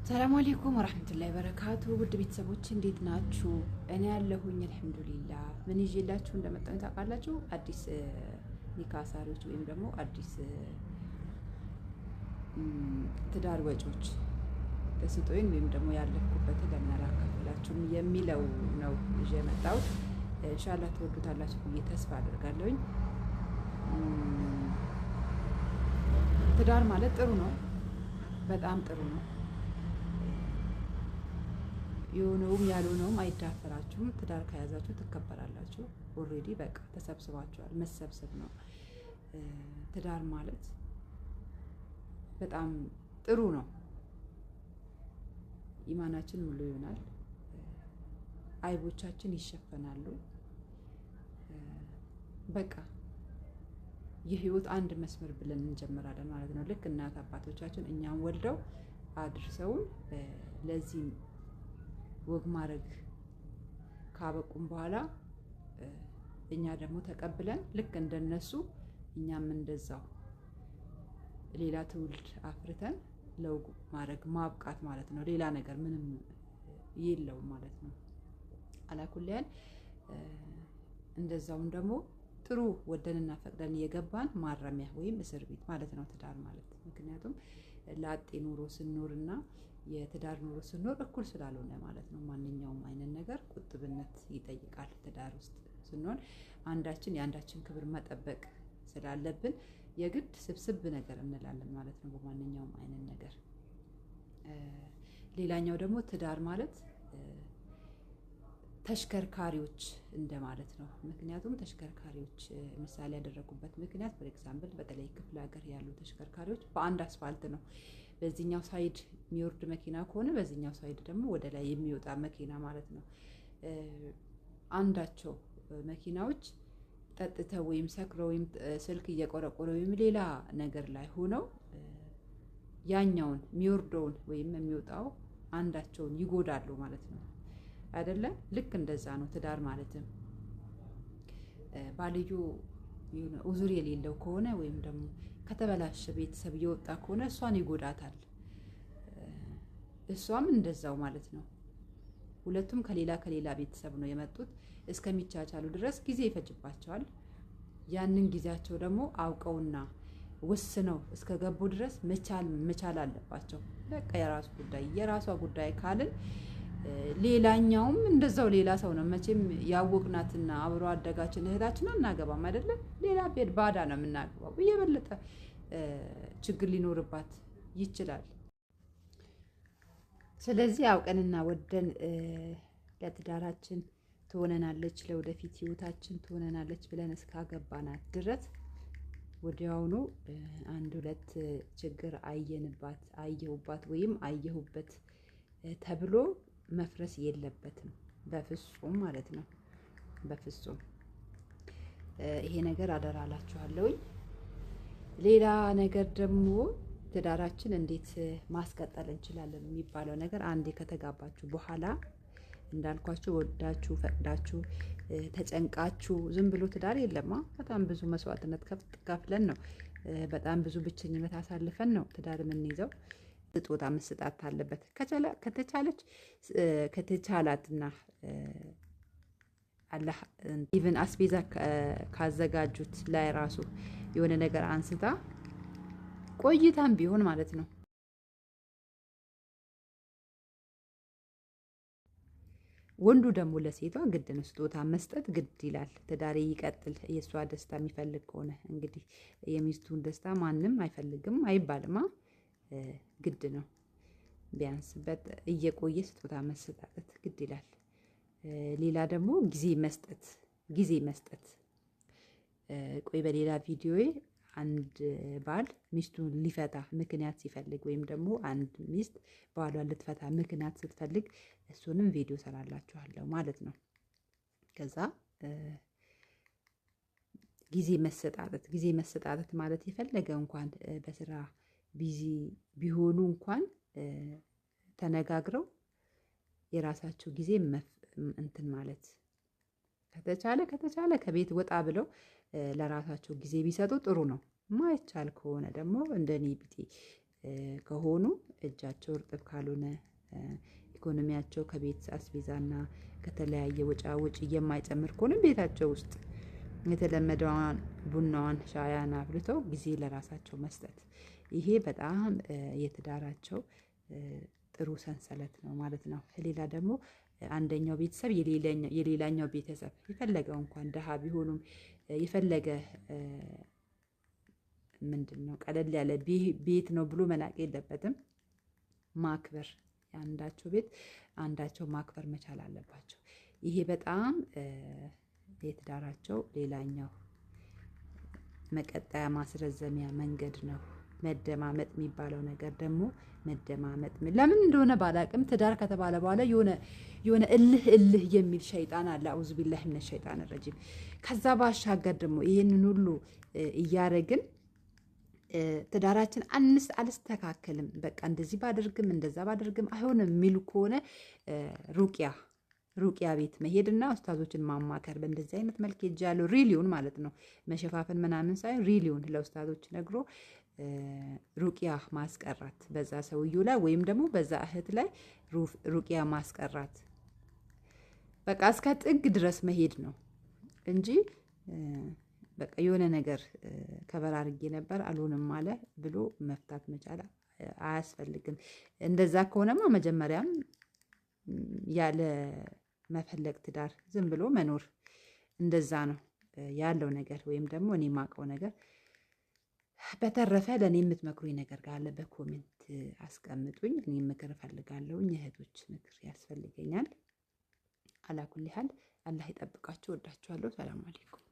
ሰላም አለይኩም ወራህመቱላሂ ወበረካቱ። ውድ ቤተሰቦች እንዴት ናችሁ? እኔ ያለሁኝ አልሐምዱሊላህ። ምን ይዤላችሁ እንደመጣሁ ታውቃላችሁ? አዲስ ኒካ አሳሪዎች ወይም ደግሞ አዲስ ትዳር ወጪዎች ተስጦኝ ወይም ደግሞ ያለፍኩበትን ለምን አላካፍላችሁም የሚለው ነው ይዤ የመጣሁት። ኢንሻአላህ ትወዱታላችሁ ብዬ ተስፋ አደርጋለሁኝ። ትዳር ማለት ጥሩ ነው፣ በጣም ጥሩ ነው። የሆነውም ያልሆነውም አይዳፈራችሁም። ትዳር ከያዛችሁ ትከበራላችሁ። ኦልሬዲ በቃ ተሰብስባችኋል። መሰብሰብ ነው ትዳር ማለት። በጣም ጥሩ ነው። ኢማናችን ሙሉ ይሆናል። አይቦቻችን ይሸፈናሉ። በቃ የህይወት አንድ መስመር ብለን እንጀምራለን ማለት ነው። ልክ እናት አባቶቻችን እኛም ወልደው አድርሰውን ለዚህ ወግ ማድረግ ካበቁም በኋላ እኛ ደግሞ ተቀብለን ልክ እንደነሱ እኛም እንደዛው ሌላ ትውልድ አፍርተን ለወግ ማድረግ ማብቃት ማለት ነው። ሌላ ነገር ምንም የለውም ማለት ነው። አላኩልያን እንደዛውም ደግሞ ጥሩ ወደንና ፈቅደን የገባን ማረሚያ ወይም እስር ቤት ማለት ነው ትዳር ማለት። ምክንያቱም ላጤ ኑሮ ስንኖርና የትዳር ኑሮ ስንኖር እኩል ስላልሆነ ማለት ነው። ማንኛውም አይነት ነገር ቁጥብነት ይጠይቃል። ትዳር ውስጥ ስንሆን አንዳችን የአንዳችን ክብር መጠበቅ ስላለብን የግድ ስብስብ ነገር እንላለን ማለት ነው በማንኛውም አይነት ነገር። ሌላኛው ደግሞ ትዳር ማለት ተሽከርካሪዎች እንደማለት ነው። ምክንያቱም ተሽከርካሪዎች ምሳሌ ያደረጉበት ምክንያት ፎር ኤግዛምፕል በተለይ ክፍለ ሀገር ያሉ ተሽከርካሪዎች በአንድ አስፋልት ነው በዚህኛው ሳይድ የሚወርድ መኪና ከሆነ በዚህኛው ሳይድ ደግሞ ወደ ላይ የሚወጣ መኪና ማለት ነው። አንዳቸው መኪናዎች ጠጥተው ወይም ሰክረው ወይም ስልክ እየቆረቆረ ወይም ሌላ ነገር ላይ ሆነው ያኛውን የሚወርደውን ወይም የሚወጣው አንዳቸውን ይጎዳሉ ማለት ነው አይደለ? ልክ እንደዛ ነው ትዳር ማለትም። ባልዮ የሆነ ኡዙር የሌለው ከሆነ ወይም ደግሞ ከተበላሸ ቤተሰብ እየወጣ ከሆነ እሷን ይጎዳታል። እሷም እንደዛው ማለት ነው። ሁለቱም ከሌላ ቤተሰብ ነው የመጡት። እስከሚቻቻሉ ድረስ ጊዜ ይፈጅባቸዋል። ያንን ጊዜያቸው ደግሞ አውቀውና ወስነው እስከገቡ ድረስ መቻል አለባቸው። በቃ የራሱ ጉዳይ የራሷ ጉዳይ ካልን ሌላኛውም እንደዛው ሌላ ሰው ነው። መቼም ያወቅናትና አብሮ አደጋችን እህታችን አናገባም አይደለም። ሌላ ቤት ባዳ ነው የምናገባው። የበለጠ ችግር ሊኖርባት ይችላል። ስለዚህ አውቀንና ወደን ለትዳራችን ትሆነናለች፣ ለወደፊት ህይወታችን ትሆነናለች ብለን እስካገባናት ድረስ ወዲያውኑ አንድ ሁለት ችግር አየሁባት ወይም አየሁበት ተብሎ መፍረስ የለበትም በፍጹም ማለት ነው። በፍጹም ይሄ ነገር አደራ እላችኋለሁኝ። ሌላ ነገር ደግሞ ትዳራችን እንዴት ማስቀጠል እንችላለን የሚባለው ነገር አንዴ ከተጋባችሁ በኋላ እንዳልኳችሁ ወዳችሁ ፈቅዳችሁ ተጨንቃችሁ ዝም ብሎ ትዳር የለማ። በጣም ብዙ መስዋዕትነት ከፍለን ነው፣ በጣም ብዙ ብቸኝነት አሳልፈን ነው ትዳር የምንይዘው። ስጦታ መስጣት አለበት። ከተቻላትና አላህ ኢቭን አስቤዛ ካዘጋጁት ላይ ራሱ የሆነ ነገር አንስታ ቆይታም ቢሆን ማለት ነው ወንዱ ደግሞ ለሴቷ ግድ ነው ስጦታ መስጠት ግድ ይላል። ትዳሬ ይቀጥል የእሷ ደስታ የሚፈልግ ከሆነ እንግዲህ የሚስቱን ደስታ ማንም አይፈልግም አይባልማ። ግድ ነው። ቢያንስ እየቆየ ስጦታ መሰጣጠት ግድ ይላል። ሌላ ደግሞ ጊዜ መስጠት። ቆይ በሌላ ቪዲዮዬ አንድ ባል ሚስቱን ሊፈታ ምክንያት ሲፈልግ ወይም ደግሞ አንድ ሚስት ባሏን ልትፈታ ምክንያት ስትፈልግ እሱንም ቪዲዮ ሰራላችኋለሁ ማለት ነው። ከዛ ጊዜ መሰጣጠት ማለት የፈለገ እንኳን በስራ ቢዚ ቢሆኑ እንኳን ተነጋግረው የራሳቸው ጊዜ እንትን ማለት ከተቻለ ከቤት ወጣ ብለው ለራሳቸው ጊዜ ቢሰጡ ጥሩ ነው። ማይቻል ከሆነ ደግሞ እንደኔ ቢጤ ከሆኑ እጃቸው እርጥብ ካልሆነ ኢኮኖሚያቸው ከቤት አስቤዛና ከተለያየ ወጪ የማይጨምር ከሆነ ቤታቸው ውስጥ የተለመደዋን ቡናዋን ሻያን አፍልተው ጊዜ ለራሳቸው መስጠት ይሄ በጣም የትዳራቸው ጥሩ ሰንሰለት ነው ማለት ነው። ሌላ ደግሞ አንደኛው ቤተሰብ የሌላኛው ቤተሰብ የፈለገው እንኳን ደሃ ቢሆኑም የፈለገ ምንድነው ቀለል ያለ ቤት ነው ብሎ መናቅ የለበትም። ማክበር አንዳቸው ቤት አንዳቸው ማክበር መቻል አለባቸው። ይሄ በጣም የትዳራቸው ሌላኛው መቀጠያ ማስረዘሚያ መንገድ ነው። መደማመጥ የሚባለው ነገር ደግሞ መደማመጥ ለምን እንደሆነ ባላቅም ትዳር ከተባለ በኋላ የሆነ እልህ የሚል ሸይጣን አለ። አውዝ ቢላሂ ሚነ ሸይጣን ረጂም። ከዛ ባሻገር ደግሞ ይሄንን ሁሉ እያረግን ትዳራችን አልስተካከልም በቃ እንደዚህ ባደርግም እንደዛ ባደርግም አይሆንም የሚሉ ከሆነ ሩቅያ ቤት መሄድና ኡስታዞችን ማማከር በእንደዚህ አይነት መልክ ሄጃለሁ። ሪሊውን ማለት ነው መሸፋፈን ምናምን ሳይሆን ሪሊውን ለኡስታዞች ነግሮ ሩቅያ ማስቀራት በዛ ሰውየው ላይ ወይም ደግሞ በዛ እህት ላይ ሩቅያ ማስቀራት በቃ እስከ ጥግ ድረስ መሄድ ነው እንጂ በቃ የሆነ ነገር ከበር አድርጌ ነበር አልሆንም አለ ብሎ መፍታት መቻል አያስፈልግም። እንደዛ ከሆነማ መጀመሪያም ያለ መፈለግ ትዳር ዝም ብሎ መኖር እንደዛ ነው ያለው ነገር ወይም ደግሞ እኔ ማቀው ነገር። በተረፈ ለኔ የምትመክሩኝ ነገር ካለ በኮሜንት አስቀምጡኝ። እኔ ምክር እፈልጋለሁ። እህቶች ምክር ያስፈልገኛል። አላኩል ያህል አላህ ይጠብቃችሁ። ወዳችኋለሁ። ሰላም አለይኩም።